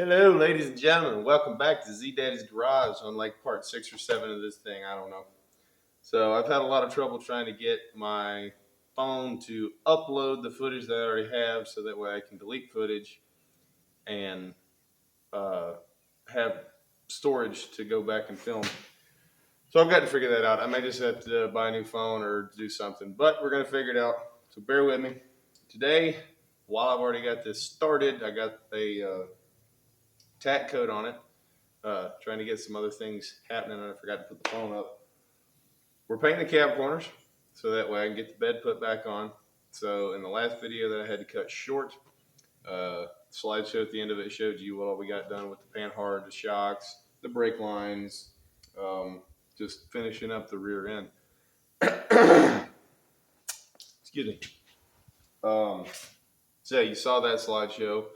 Hello, ladies and gentlemen. Welcome back to Z Daddy's Garage on like part 6 or 7 of this thing. I don't know. So I've had a lot of trouble trying to get my phone to upload the footage that I already have, so that way I can delete footage and uh, have storage to go back and film. So I've got to figure that out. I may just have to buy a new phone or do something, but we're gonna figure it out. So bear with me. Today, while I've already got this started, I got a tack coat on it. Trying to get some other things happening, and I forgot to put the phone up. We're painting the cab corners so that way I can get the bed put back on. So in the last video that I had to cut short, slideshow at the end of it showed you what all we got done with the panhard, the shocks, the brake lines, just finishing up the rear end. Excuse me. So you saw that slideshow.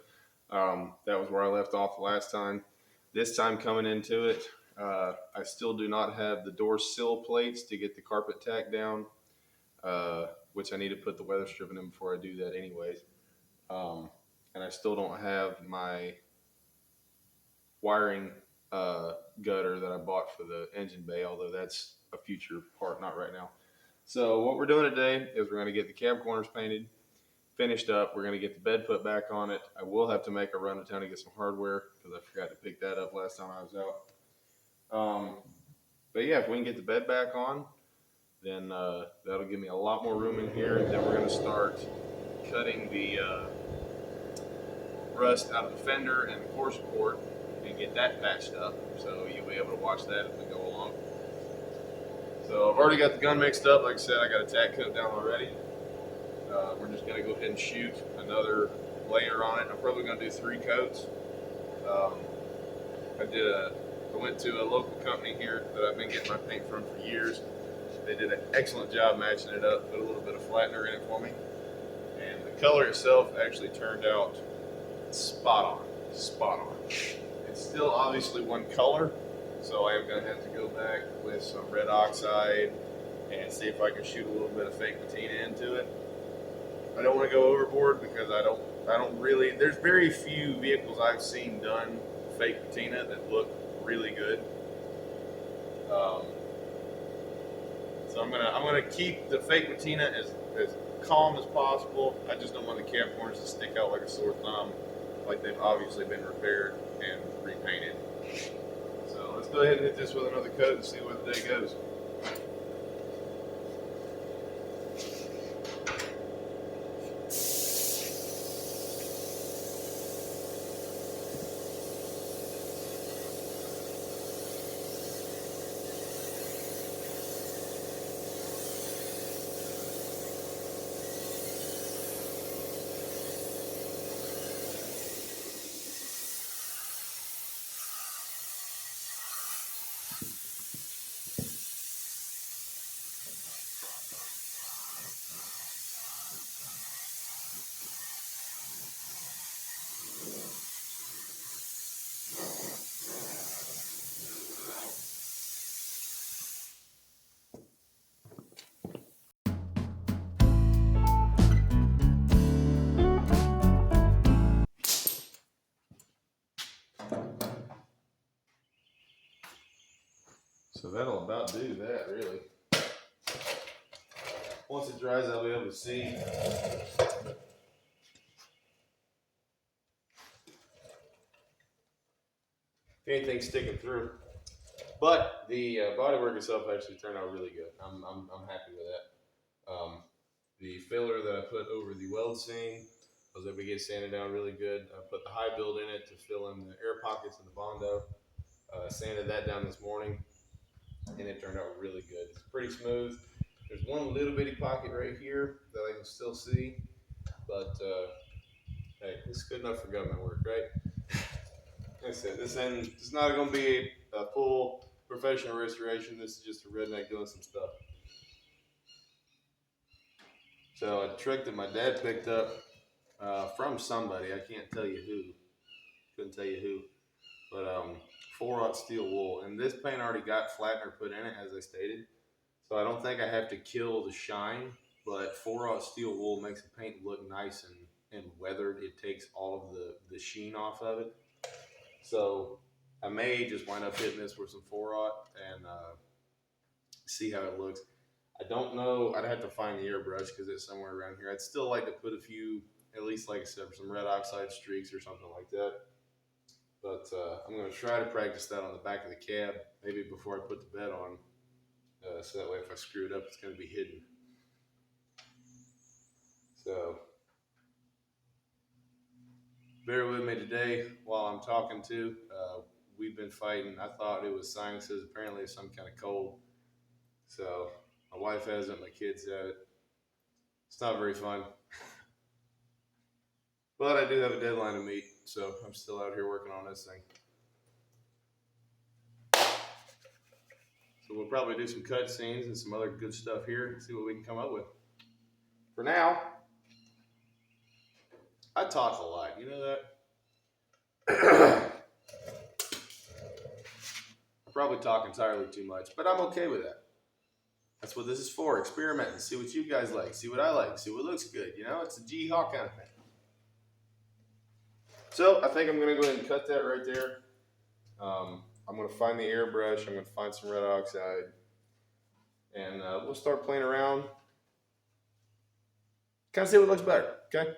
That was where I left off the last time. This time coming into it, I still do not have the door sill plates to get the carpet tack down, which I need to put the weather stripping in before I do that anyways. And I still don't have my wiring gutter that I bought for the engine bay, although that's a future part, not right now. So what we're doing today is we're going to get the cab corners painted, finished up. We're going to get the bed put back on it. I will have to make a run to town to get some hardware because I forgot to pick that up last time I was out. But yeah, if we can get the bed back on, then that'll give me a lot more room in here. And then we're going to start cutting the rust out of the fender and the core support and get that patched up. So you'll be able to watch that as we go along. So I've already got the gun mixed up. Like I said, I got a tack coat down already. We're just going to go ahead and shoot another layer on it. I'm probably going to do 3 coats. I went to a local company here that I've been getting my paint from for years. They did an excellent job matching it up, put a little bit of flattener in it for me. And the color itself actually turned out spot on. It's still obviously one color, so I am going to have to go back with some red oxide and see if I can shoot a little bit of fake patina into it. I don't want to go overboard because I don't really, there's very few vehicles I've seen done fake patina that look really good. So I'm gonna keep the fake patina as calm as possible. I just don't want the cab corners to stick out like a sore thumb, like they've obviously been repaired and repainted. So let's go ahead and hit this with another coat and see where the day goes. So that'll about do that, really. Once it dries, I'll be able to see. If anything's sticking through. But the bodywork itself actually turned out really good. I'm happy with that. The filler that I put over the weld seam was able to get sanded down really good. I put the high build in it to fill in the air pockets in the Bondo. Sanded that down this morning, and it turned out really good. It's pretty smooth. There's one little bitty pocket right here that I can still see, but hey, it's good enough for government work, right? Like I said, this end is not going to be a full professional restoration. This is just a redneck doing some stuff. So a trick that my dad picked up from somebody, I can't tell you who, couldn't tell you who, but 4/0 steel wool. And this paint already got flattener put in it, as I stated. So I don't think I have to kill the shine, but 4/0 steel wool makes the paint look nice and weathered. It takes all of the sheen off of it. So I may just wind up hitting this with some 4-aught and see how it looks. I don't know. I'd have to find the airbrush because it's somewhere around here. I'd still like to put a few, at least like I said, some red oxide streaks or something like that. But I'm going to try to practice that on the back of the cab, maybe before I put the bed on. So that way if I screw it up, it's going to be hidden. So bear with me today while I'm talking to. We've been fighting. I thought it was sinuses. Apparently it's some kind of cold. So my wife has it, my kids have it. It's not very fun. But I do have a deadline to meet, so I'm still out here working on this thing. So we'll probably do some cut scenes and some other good stuff here and see what we can come up with. For now, I talk a lot. You know that? I probably talk entirely too much, but I'm okay with that. That's what this is for. Experiment and see what you guys like. See what I like. See what looks good. You know, it's a G-Hawk kind of thing. So I think I'm going to go ahead and cut that right there. I'm going to find the airbrush. I'm going to find some red oxide. And we'll start playing around. Kind of see what looks better. Okay?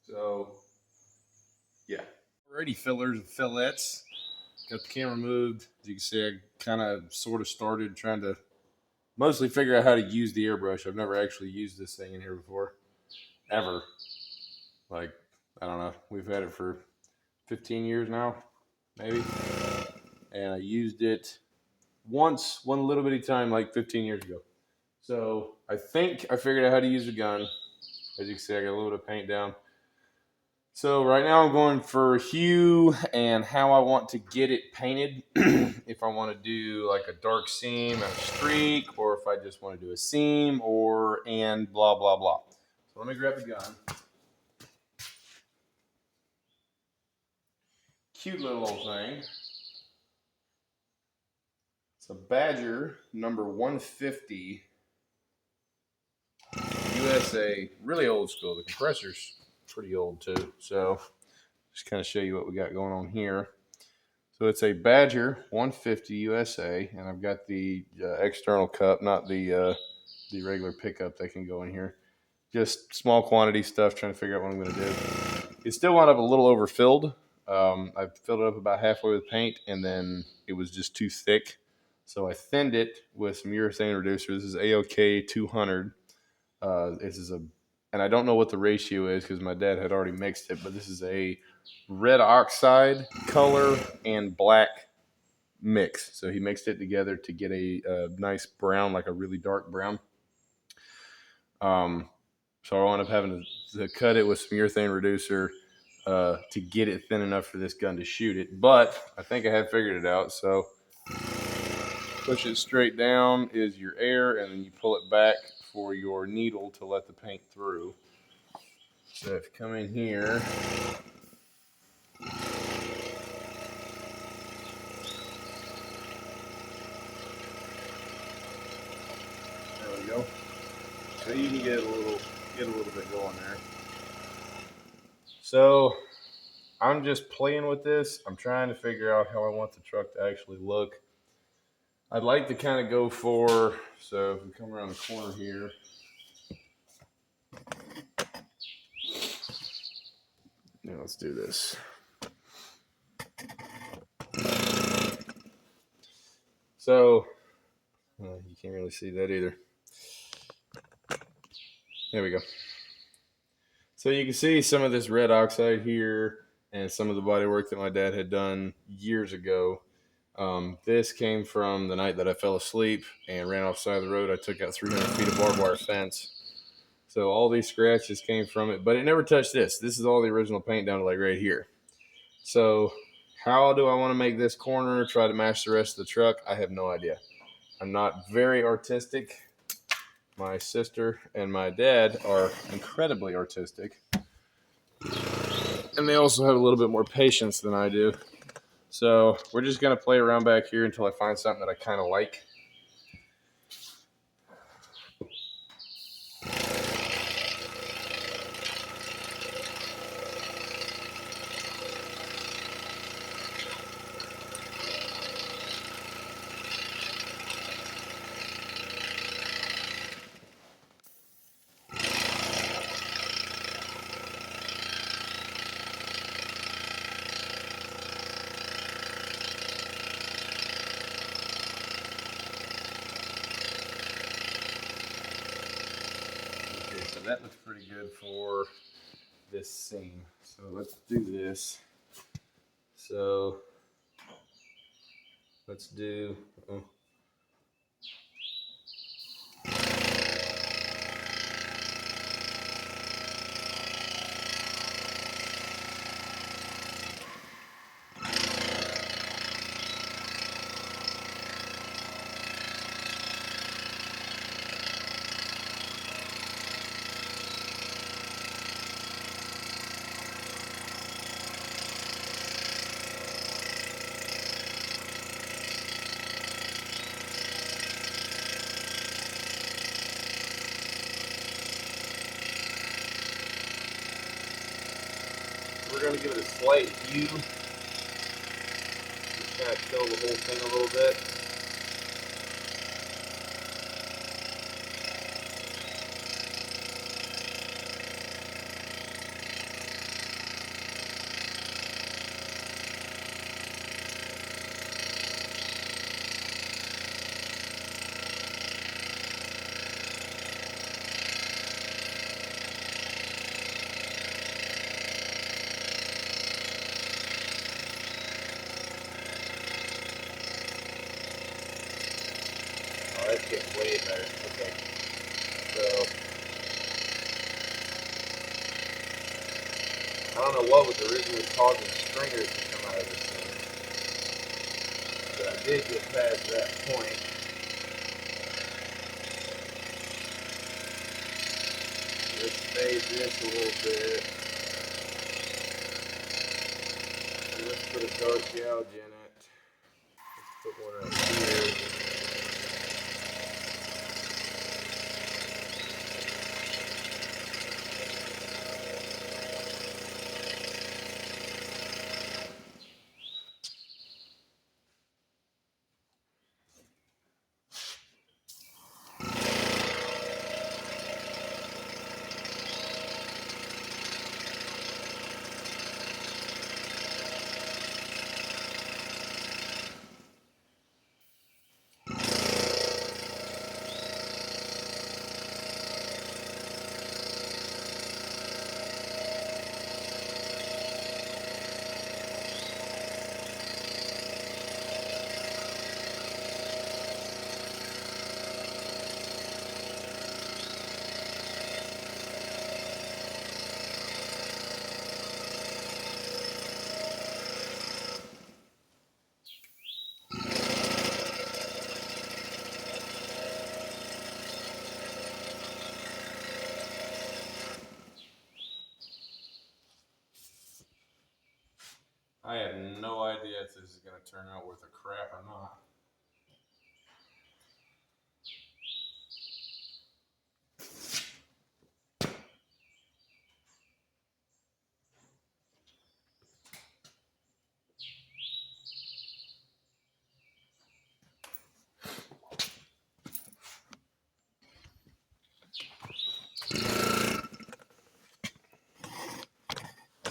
So, yeah. Alrighty, fillers and fillettes. Got the camera moved. As you can see, I kind of sort of started trying to mostly figure out how to use the airbrush. I've never actually used this thing in here before. Ever. Like, I don't know. We've had it for 15 years now, maybe. And I used it once, one little bitty time, like 15 years ago. So I think I figured out how to use the gun. As you can see, I got a little bit of paint down. So right now I'm going for hue and how I want to get it painted. If I want to do like a dark seam and a streak, or if I just want to do a seam, and blah, blah, blah. So let me grab the gun. Cute little old thing. It's a Badger number 150 USA. Really old school. The compressor's pretty old too. So just kind of show you what we got going on here. So it's a Badger 150 USA, and I've got the external cup, not the regular pickup that can go in here. Just small quantity stuff, trying to figure out what I'm going to do. It still wound up a little overfilled. I filled it up about halfway with paint, and then it was just too thick. So I thinned it with some urethane reducer. This is AOK 200. And I don't know what the ratio is because my dad had already mixed it, but this is a red oxide color and black mix. So he mixed it together to get a nice brown, like a really dark brown. So I wound up having to cut it with some urethane reducer to get it thin enough for this gun to shoot it. But I think I have figured it out. So push it straight down is your air, and then you pull it back for your needle to let the paint through. So if you come in here, there we go. So you can get a little bit going there. So I'm just playing with this. I'm trying to figure out how I want the truck to actually look. I'd like to kind of go for, so if we come around the corner here, now let's do this. So, you can't really see that either. There we go. So you can see some of this red oxide here and some of the body work that my dad had done years ago. This came from the night that I fell asleep and ran off the side of the road. I took out 300 feet of barbed wire fence. So all these scratches came from it, but it never touched this. This is all the original paint down to like right here. So how do I want to make this corner, try to match the rest of the truck? I have no idea. I'm not very artistic. My sister and my dad are incredibly artistic. And they also have a little bit more patience than I do. So we're just going to play around back here until I find something that I kind of like. that looks pretty good for this seam. So let's do this. So let's do. We're going to give it a slight hue. Just kind of kill the whole thing a little bit. Oh, that's getting way better. Okay. So, I don't know what was originally causing stringers to come out of this thing. But I did get past that point. Let's fade this a little bit. And let's put a dark gouge in it. Let's put one right here. I have no idea if this is going to turn out worth a crap or not.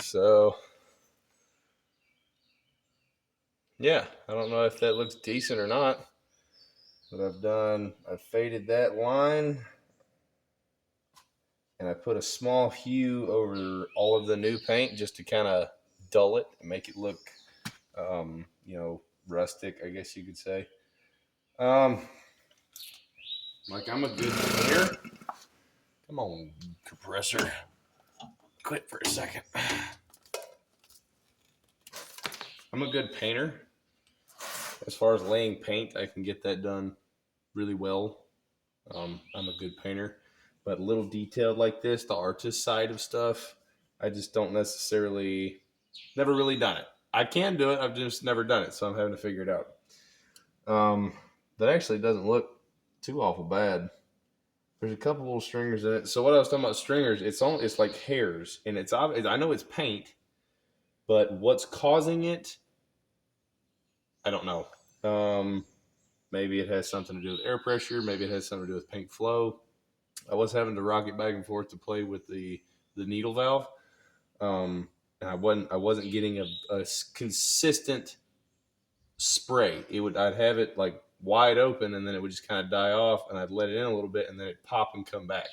So, yeah, I don't know if that looks decent or not. But I've faded that line. And I put a small hue over all of the new paint just to kind of dull it and make it look, rustic, I guess you could say. Like I'm a good painter. Come on, compressor. Quit for a second. I'm a good painter. As far as laying paint, I can get that done really well. I'm a good painter. But little detailed like this, the artist side of stuff, I just don't necessarily, never really done it. I can do it. I've just never done it, so I'm having to figure it out. That actually doesn't look too awful bad. There's a couple little stringers in it. So what I was talking about stringers, it's like hairs, and it's obvious. I know it's paint, but what's causing it, I don't know. Maybe it has something to do with air pressure. Maybe it has something to do with paint flow. I was having to rock it back and forth to play with the needle valve, and I wasn't getting a consistent spray. I'd have it like wide open, and then it would just kind of die off, and I'd let it in a little bit, and then it'd pop and come back.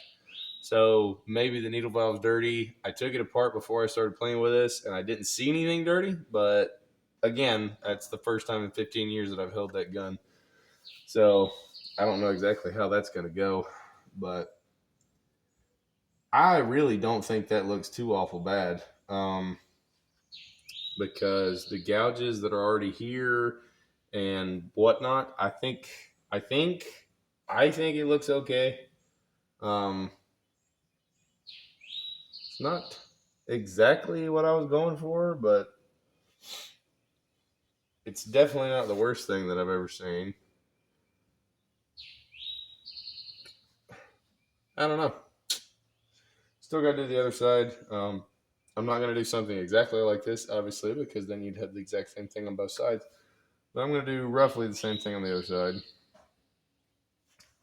So maybe the needle valve's dirty. I took it apart before I started playing with this, and I didn't see anything dirty. But again, that's the first time in 15 years that I've held that gun. So I don't know exactly how that's going to go. But I really don't think that looks too awful bad. Because the gouges that are already here and whatnot, I think it looks okay. Um, it's not exactly what I was going for, but it's definitely not the worst thing that I've ever seen. I don't know. Still got to do the other side. I'm not going to do something exactly like this, obviously, because then you'd have the exact same thing on both sides. But I'm going to do roughly the same thing on the other side.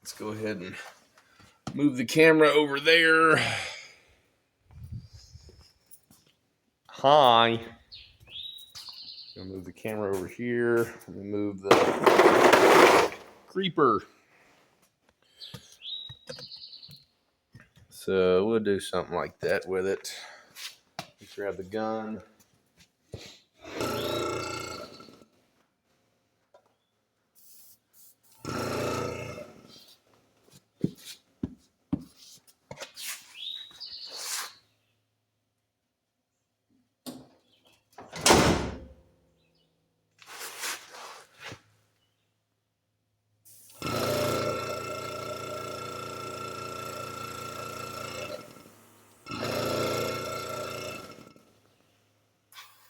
Let's go ahead and move the camera over there. Hi. Gonna move the camera over here. Let me move the creeper. So we'll do something like that with it. Grab the gun.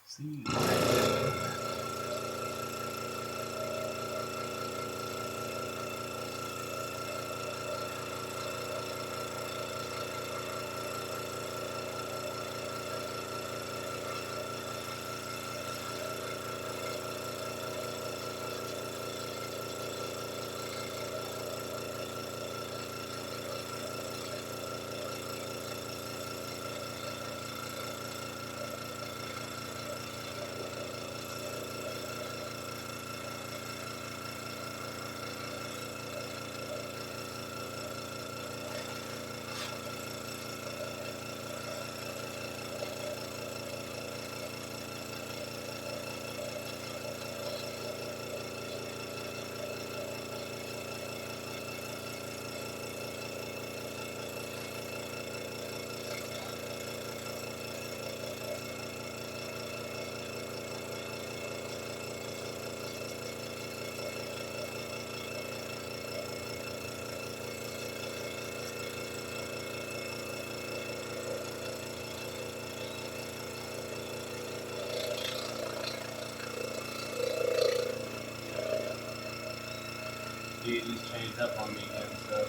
See. It just changed up on me again, so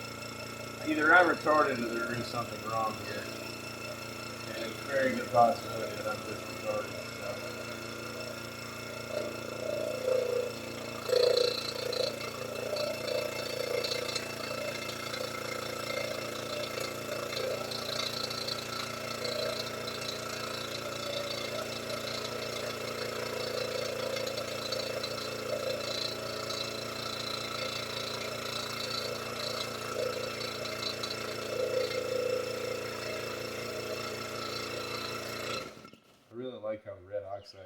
either I'm retarded or there is something wrong here. And it's a very good possibility that I'm just retarded. I really like how the red oxide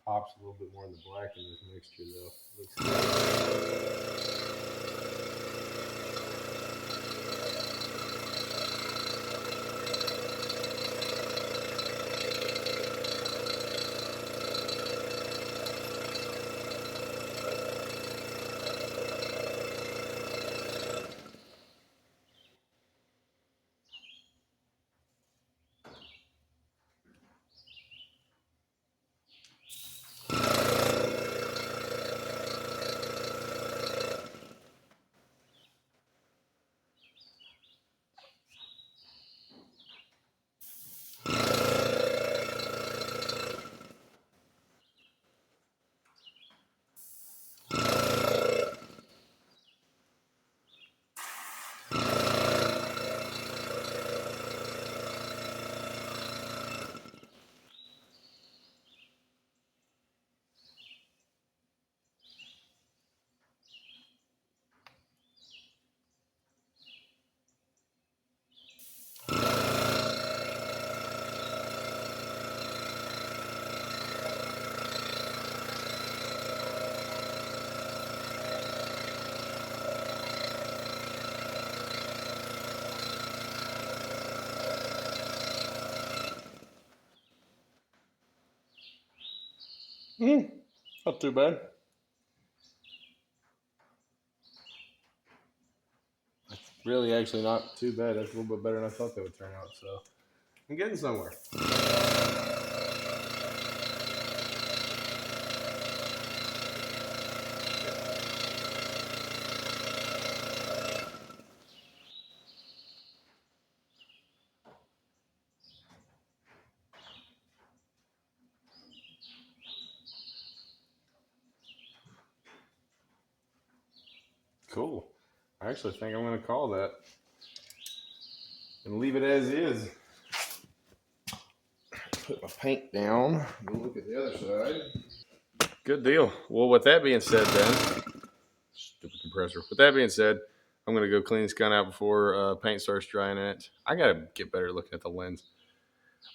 pops a little bit more than the black in this mixture, though. Looks good. Not too bad. Really, actually, not too bad. That's a little bit better than I thought they would turn out. So I'm getting somewhere. Cool. I actually think I'm going to call that and leave it as is. Put my paint down. We'll look at the other side. Good deal. Well, with that being said, then, stupid compressor. With that being said, I'm going to go clean this gun out before paint starts drying in it. I got to get better looking at the lens.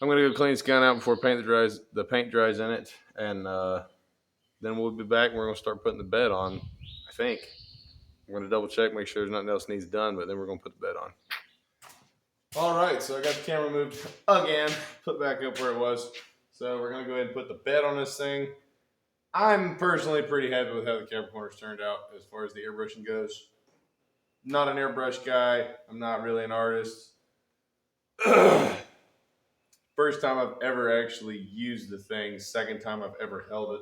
I'm going to go clean this gun out before the paint dries in it, and then we'll be back and we're going to start putting the bed on, I think. I'm going to double check, make sure there's nothing else needs done, but then we're going to put the bed on. All right, so I got the camera moved again, put back up where it was. So we're going to go ahead and put the bed on this thing. I'm personally pretty happy with how the camera corners turned out as far as the airbrushing goes. Not an airbrush guy. I'm not really an artist. First time I've ever actually used the thing. Second time I've ever held it.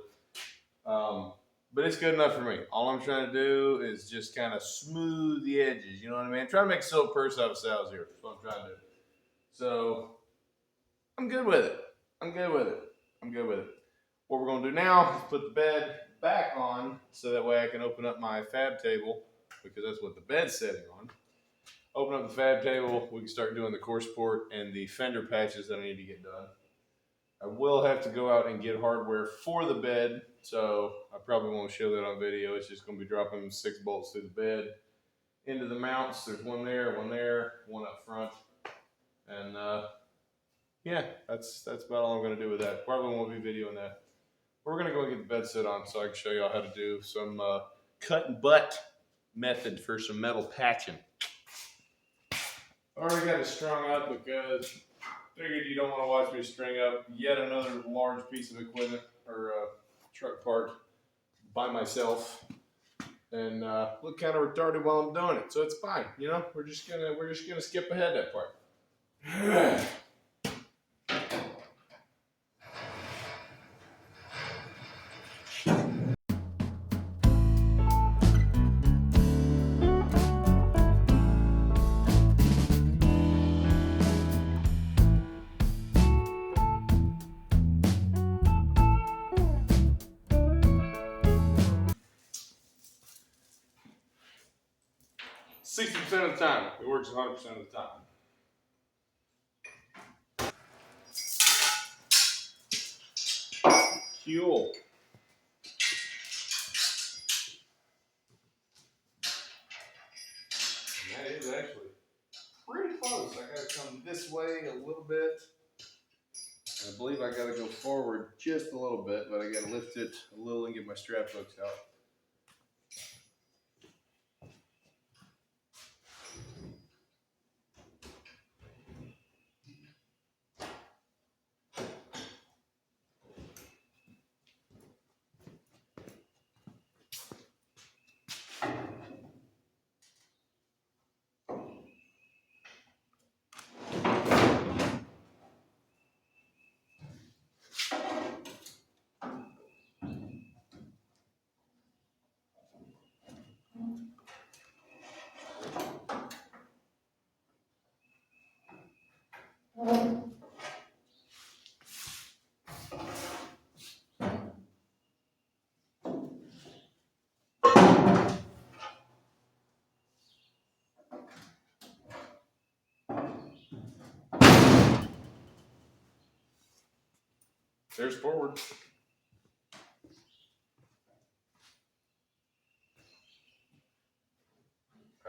But it's good enough for me. All I'm trying to do is just kind of smooth the edges. You know what I mean? I'm trying to make a silk purse out of sales here. That's what I'm trying to do. So I'm good with it. I'm good with it. I'm good with it. What we're going to do now is put the bed back on so that way I can open up my fab table because that's what the bed's sitting on. Open up the fab table. We can start doing the core support and the fender patches that I need to get done. I will have to go out and get hardware for the bed, so I probably won't show that on video. It's just going to be dropping 6 bolts through the bed into the mounts. There's one there, one up front, and yeah, that's about all I'm going to do with that. Probably won't be videoing that. We're going to go and get the bed set on so I can show y'all how to do some cut and butt method for some metal patching. I already got it strung up because figured you don't want to watch me string up yet another large piece of equipment or truck part by myself and look kind of retarded while I'm doing it. So it's fine, you know. We're just gonna skip ahead that part. 60% of the time, it works 100% of the time. Cool. And that is actually pretty close. I gotta come this way a little bit. I believe I gotta go forward just a little bit, but I gotta lift it a little and get my strap hooks out. There's forward.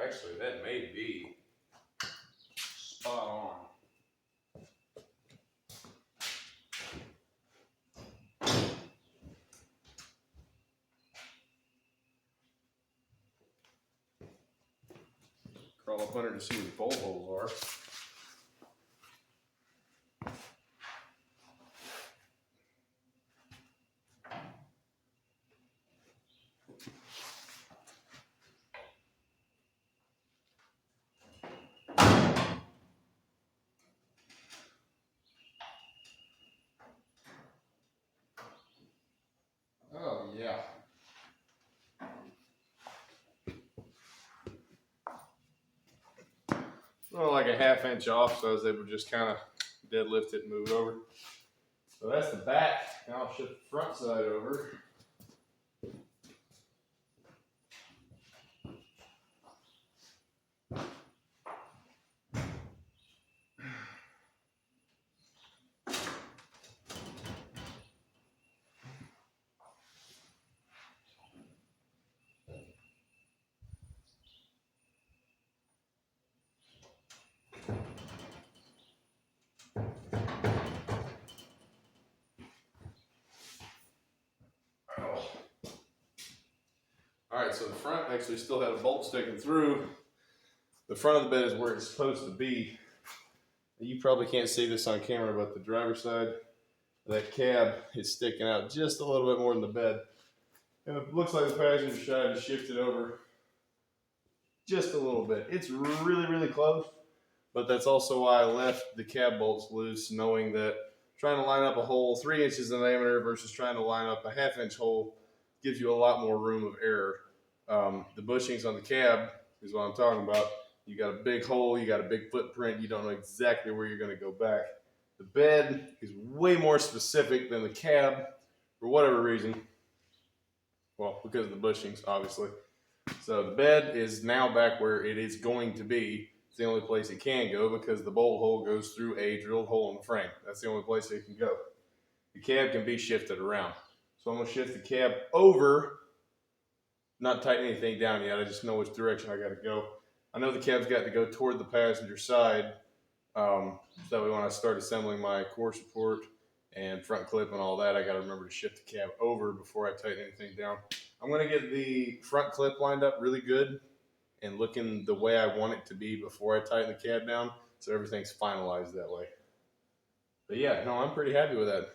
Actually, that may be spot on. Crawl up under to see where the bolt holes are. well, like a ½ inch off, so I was able to just kind of deadlift it and move it over. So that's the back. Now I'll shift the front side over. All right, so the front actually still had a bolt sticking through. The front of the bed is where it's supposed to be. You probably can't see this on camera, but the driver's side, that cab is sticking out just a little bit more than the bed. And it looks like the passenger side is shifted over just a little bit. It's really, really close, but that's also why I left the cab bolts loose, knowing that trying to line up a hole 3 inches in diameter versus trying to line up a ½ inch hole gives you a lot more room of error. The bushings on the cab is what I'm talking about. You got a big hole, you got a big footprint, you don't know exactly where you're going to go back. The bed is way more specific than the cab for whatever reason. Well, because of the bushings, obviously. So the bed is now back where it is going to be. It's the only place it can go because the bolt hole goes through a drilled hole in the frame. That's the only place it can go. The cab can be shifted around. So I'm going to shift the cab over, not tighten anything down yet. I just know which direction I got to go. I know the cab's got to go toward the passenger side. So that way when I start assembling my core support and front clip and all that, I got to remember to shift the cab over before I tighten anything down. I'm going to get the front clip lined up really good and looking the way I want it to be before I tighten the cab down, so everything's finalized that way. But yeah, no, I'm pretty happy with that.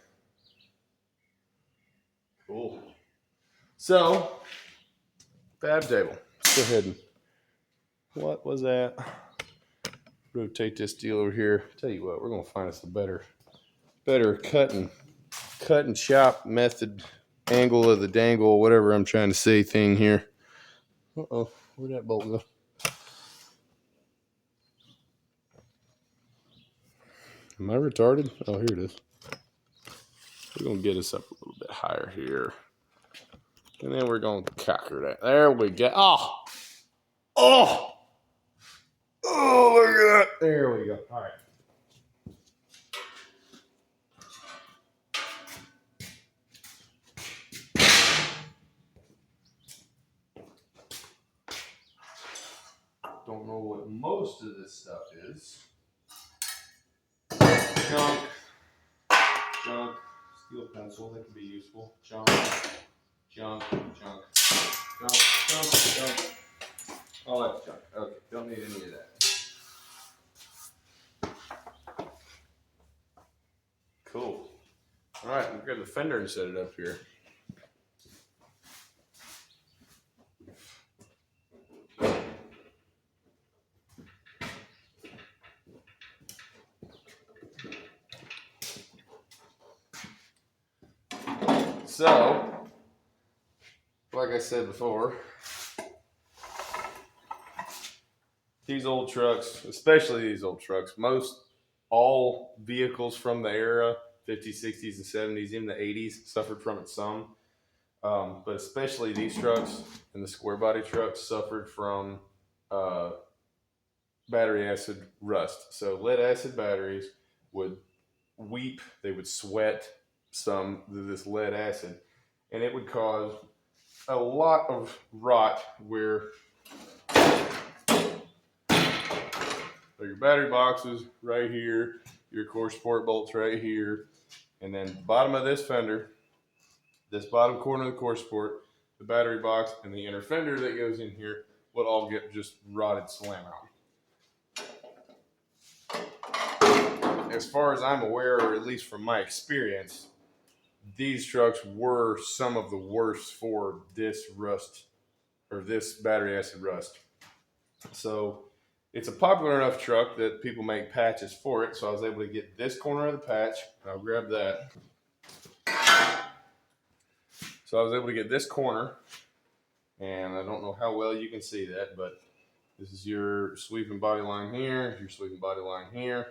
Cool. So, fab table. Let's go ahead and, what was that? Rotate this deal over here. Tell you what, we're going to find us a better cut and chop method, angle of the dangle, whatever I'm trying to say thing here. Uh-oh, where'd that bolt go? Am I retarded? Oh, here it is. We're going to get us up a little bit higher here. And then we're going to cocker that. There we go. Oh! Oh! Oh, look at that. There we go. All right. Don't know what most of this stuff is. Junk. Steel pencil, that can be useful. Junk. All that junk. Okay, don't need any of that. Cool. All right, we'll grab the fender and set it up here. So, like I said before, these old trucks, especially these old trucks, all vehicles from the era, 50s, 60s, and 70s, even the 80s, suffered from it some. But especially these trucks and the square body trucks suffered from battery acid rust. So lead acid batteries would weep, they would sweat this lead acid, and it would cause a lot of rot where your battery boxes right here, your core support bolts right here, and then the bottom of this fender, this bottom corner of the core support, the battery box, and the inner fender that goes in here would all get just rotted slam out. As far as I'm aware, or at least from my experience, these trucks were some of the worst for this rust, or this battery acid rust. So it's a popular enough truck that people make patches for it. So I was able to get this corner of the patch. I'll grab that. So I was able to get this corner, and I don't know how well you can see that, but This is your sweeping body line here, your sweeping body line here.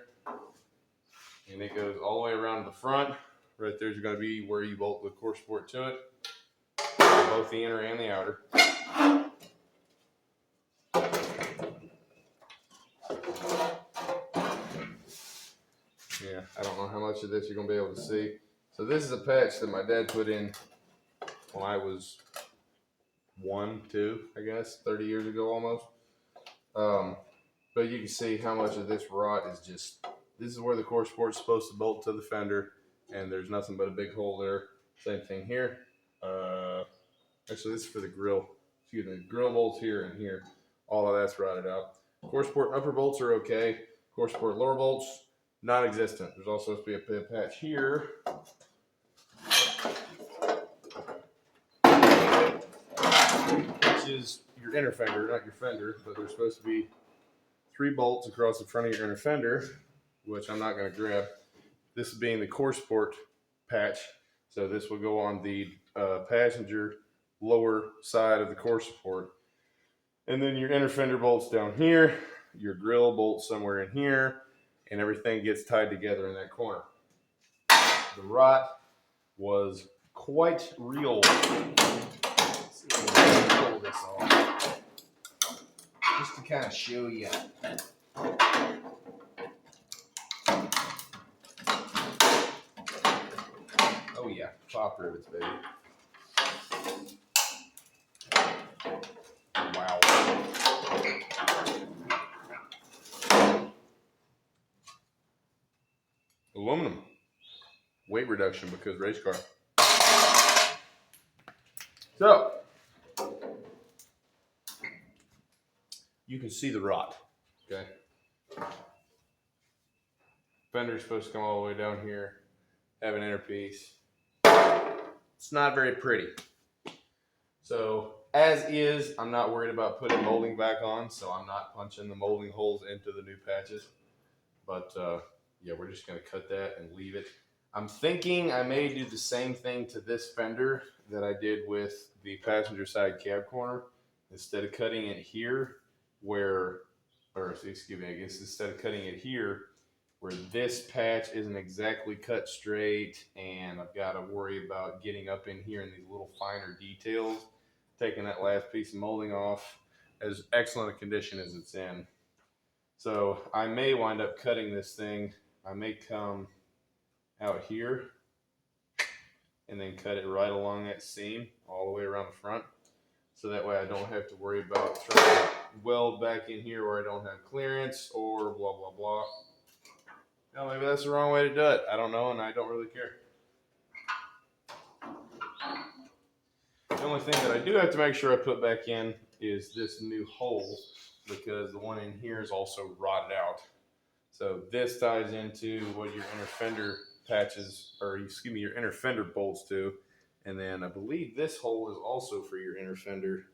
And it goes all the way around to the front. Right there's going to be where you bolt the core support to it. Both the inner and the outer. Yeah, I don't know how much of this you're going to be able to see. So this is a patch that my dad put in when I was 2, I guess, 30 years ago almost. But you can see how much of this rot is just, this is where the core support is supposed to bolt to the fender, and there's nothing but a big hole there. Same thing here. Actually, this is for the grill. Excuse me, grill bolts here and here. All of that's rotted out. Core support upper bolts are okay. Core support lower bolts, non-existent. There's also supposed to be a patch here. Which is your inner fender, not your fender, but there's supposed to be 3 bolts across the front of your inner fender, which I'm not going to grab. This being the core support patch, so this will go on the passenger lower side of the core support. And then your inner fender bolts down here, your grill bolts somewhere in here, and everything gets tied together in that corner. The rot was quite real. Let's see if I can pull this off. Just to kind of show you. Oh yeah, top rivets, baby. Wow. Aluminum. Weight reduction because race car. So, you can see the rot, okay? Fender's supposed to come all the way down here, have an inner piece. It's not very pretty. So, as is, I'm not worried about putting molding back on, so I'm not punching the molding holes into the new patches. But, yeah, we're just going to cut that and leave it. I'm thinking I may do the same thing to this fender that I did with the passenger side cab corner. Instead of cutting it here, where this patch isn't exactly cut straight, and I've got to worry about getting up in here in these little finer details, taking that last piece of molding off, as excellent a condition as it's in. So I may wind up cutting this thing. I may come out here and then cut it right along that seam all the way around the front. So that way I don't have to worry about trying to weld back in here where I don't have clearance or blah, blah, blah. Now, maybe that's the wrong way to do it. I don't know, and I don't really care. The only thing that I do have to make sure I put back in is this new hole, because the one in here is also rotted out. So this ties into what your inner fender patches, or excuse me, your inner fender bolts to. And then I believe this hole is also for your inner fender.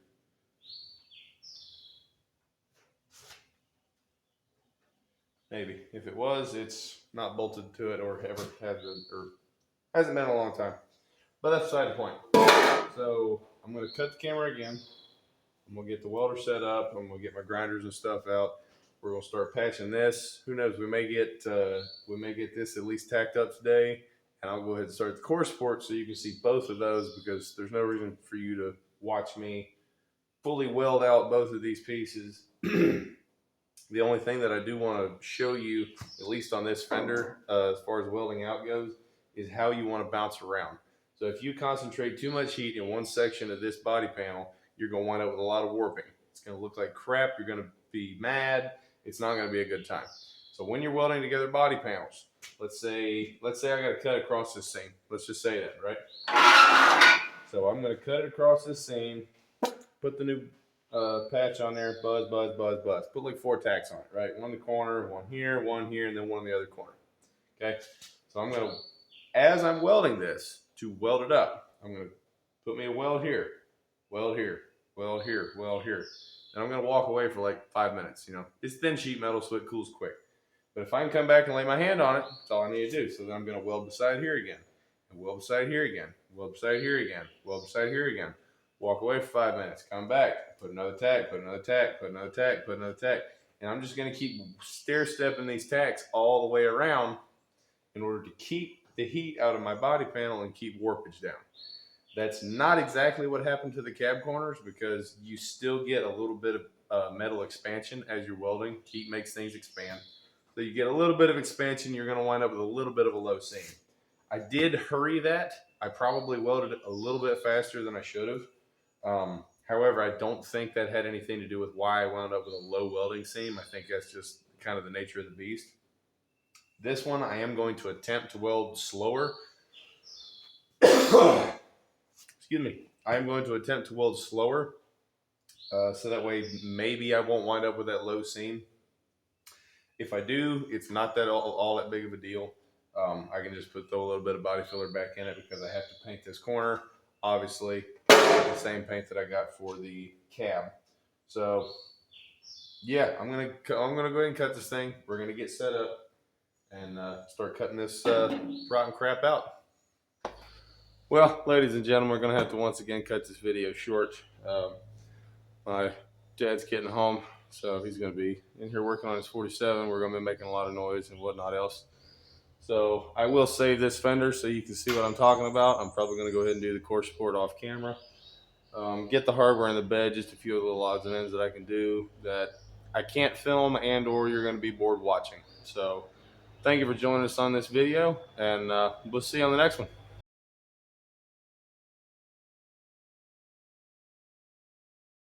Maybe. If it was, it's not bolted to it or ever has been, or hasn't been in a long time. But that's beside the point. So I'm going to cut the camera again. I'm going to get the welder set up. I'm going to get my grinders and stuff out. We're going to start patching this. Who knows? We may get this at least tacked up today. And I'll go ahead and start the core support so you can see both of those, because there's no reason for you to watch me fully weld out both of these pieces. The only thing that I do want to show you, at least on this fender, as far as welding out goes, is how you want to bounce around. So if you concentrate too much heat in one section of this body panel, you're going to wind up with a lot of warping. It's going to look like crap. You're going to be mad. It's not going to be a good time. So when you're welding together body panels, let's say I got to cut across this seam. Let's just say that, right? So I'm going to cut it across this seam, put the new patch on there, buzz, buzz, buzz, buzz. Put like 4 tacks on it, right? One in the corner, one here, and then one in the other corner. Okay? So I'm going to, as I'm welding this, to weld it up, I'm going to put me a weld here, weld here, weld here, weld here. And I'm going to walk away for like 5 minutes. You know, it's thin sheet metal, so it cools quick. But if I can come back and lay my hand on it, that's all I need to do. So then I'm going to weld beside here again, and weld beside here again, weld beside here again, weld beside here again. Walk away for 5 minutes, come back, put another tack, put another tack, put another tack, put another tack. And I'm just going to keep stair-stepping these tacks all the way around in order to keep the heat out of my body panel and keep warpage down. That's not exactly what happened to the cab corners, because you still get a little bit of metal expansion as you're welding. Heat makes things expand. So you get a little bit of expansion, you're going to wind up with a little bit of a low seam. I did hurry that. I probably welded it a little bit faster than I should have. However, I don't think that had anything to do with why I wound up with a low welding seam. I think that's just kind of the nature of the beast. This one I am going to attempt to weld slower. Excuse me. I am going to attempt to weld slower, so that way maybe I won't wind up with that low seam. If I do, it's not that all that big of a deal. I can just throw a little bit of body filler back in it, because I have to paint this corner, obviously, with the same paint that I got for the cab. So yeah, I'm gonna go ahead and cut this thing. We're gonna get set up and start cutting this rotten crap out. Well, ladies and gentlemen, we're gonna have to once again cut this video short. My dad's getting home, so he's gonna be in here working on his 47. We're gonna be making a lot of noise and whatnot else. So I will save this fender so you can see what I'm talking about. I'm probably going to go ahead and do the core support off camera. Get the hardware in the bed, just a few little odds and ends that I can do that I can't film, and or you're going to be bored watching. So thank you for joining us on this video, and we'll see you on the next one.